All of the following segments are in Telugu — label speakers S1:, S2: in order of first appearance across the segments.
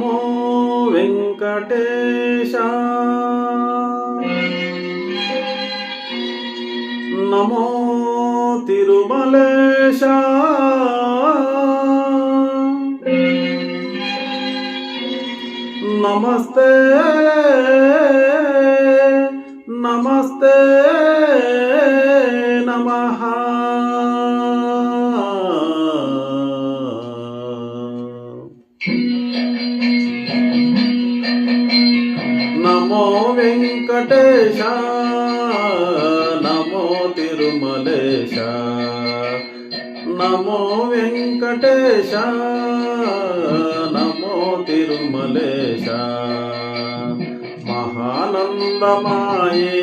S1: నమో వెంకటేశ నమో తిరుమలేశ నమస్తే నమస్తే నమః నమో వెంకటేశ నమో తిరుమలేశ నమో వెంకటేశ నమో తిరుమలేశ మహానందమాయే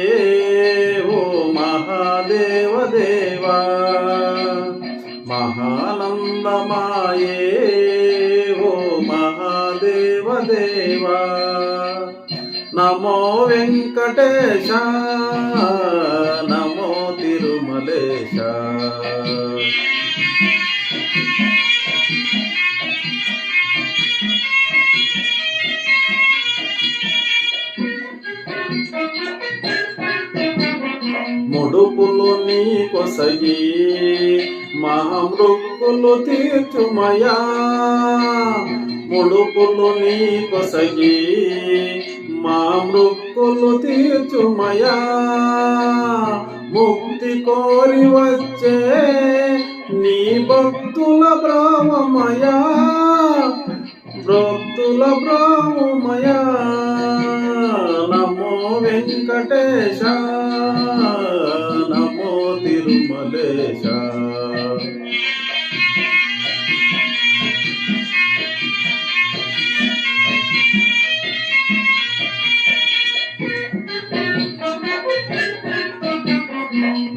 S1: ఓ మహాదేవ దేవా మహానందమాయే ఓ మహాదేవ దేవా నమో వెంకటేశ నమో తిరుమలేశ ముడుపులు నీ కొసగి మహామృక్కులు తీర్చుమయా ముడుపులు నీ కొసగి మా మృక్కులు తీర్చుమయా ముక్తి కోరి వచ్చే నీ భక్తుల బ్రాహ్మమయా భక్తుల బ్రాహ్మమయా నమో వెంకటేశ నమో తిరుమలేశ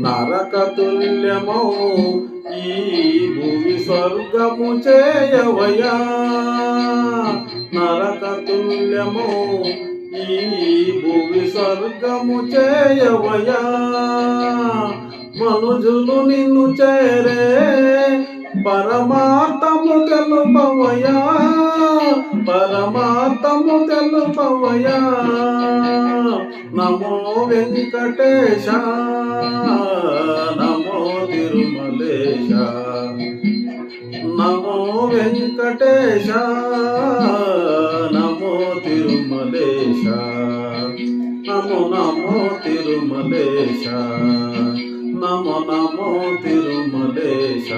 S1: నరక తుల్యమౌ ఈ భూమి స్వర్గము చేయవయా నరక తుల్యమౌ ఈ భూమి స్వర్గము చేయవయా మనుజులు నిన్ను చేరే పరమార్థము తెలుపవయా పరమార్థము తెలుపవయా నమో వెంకటేశ నమో తిరుమలేశ నమో వెంకటేశ నమో తిరుమలేశ నమో నమో తిరుమలేశ నమో నమో తిరుమలేశ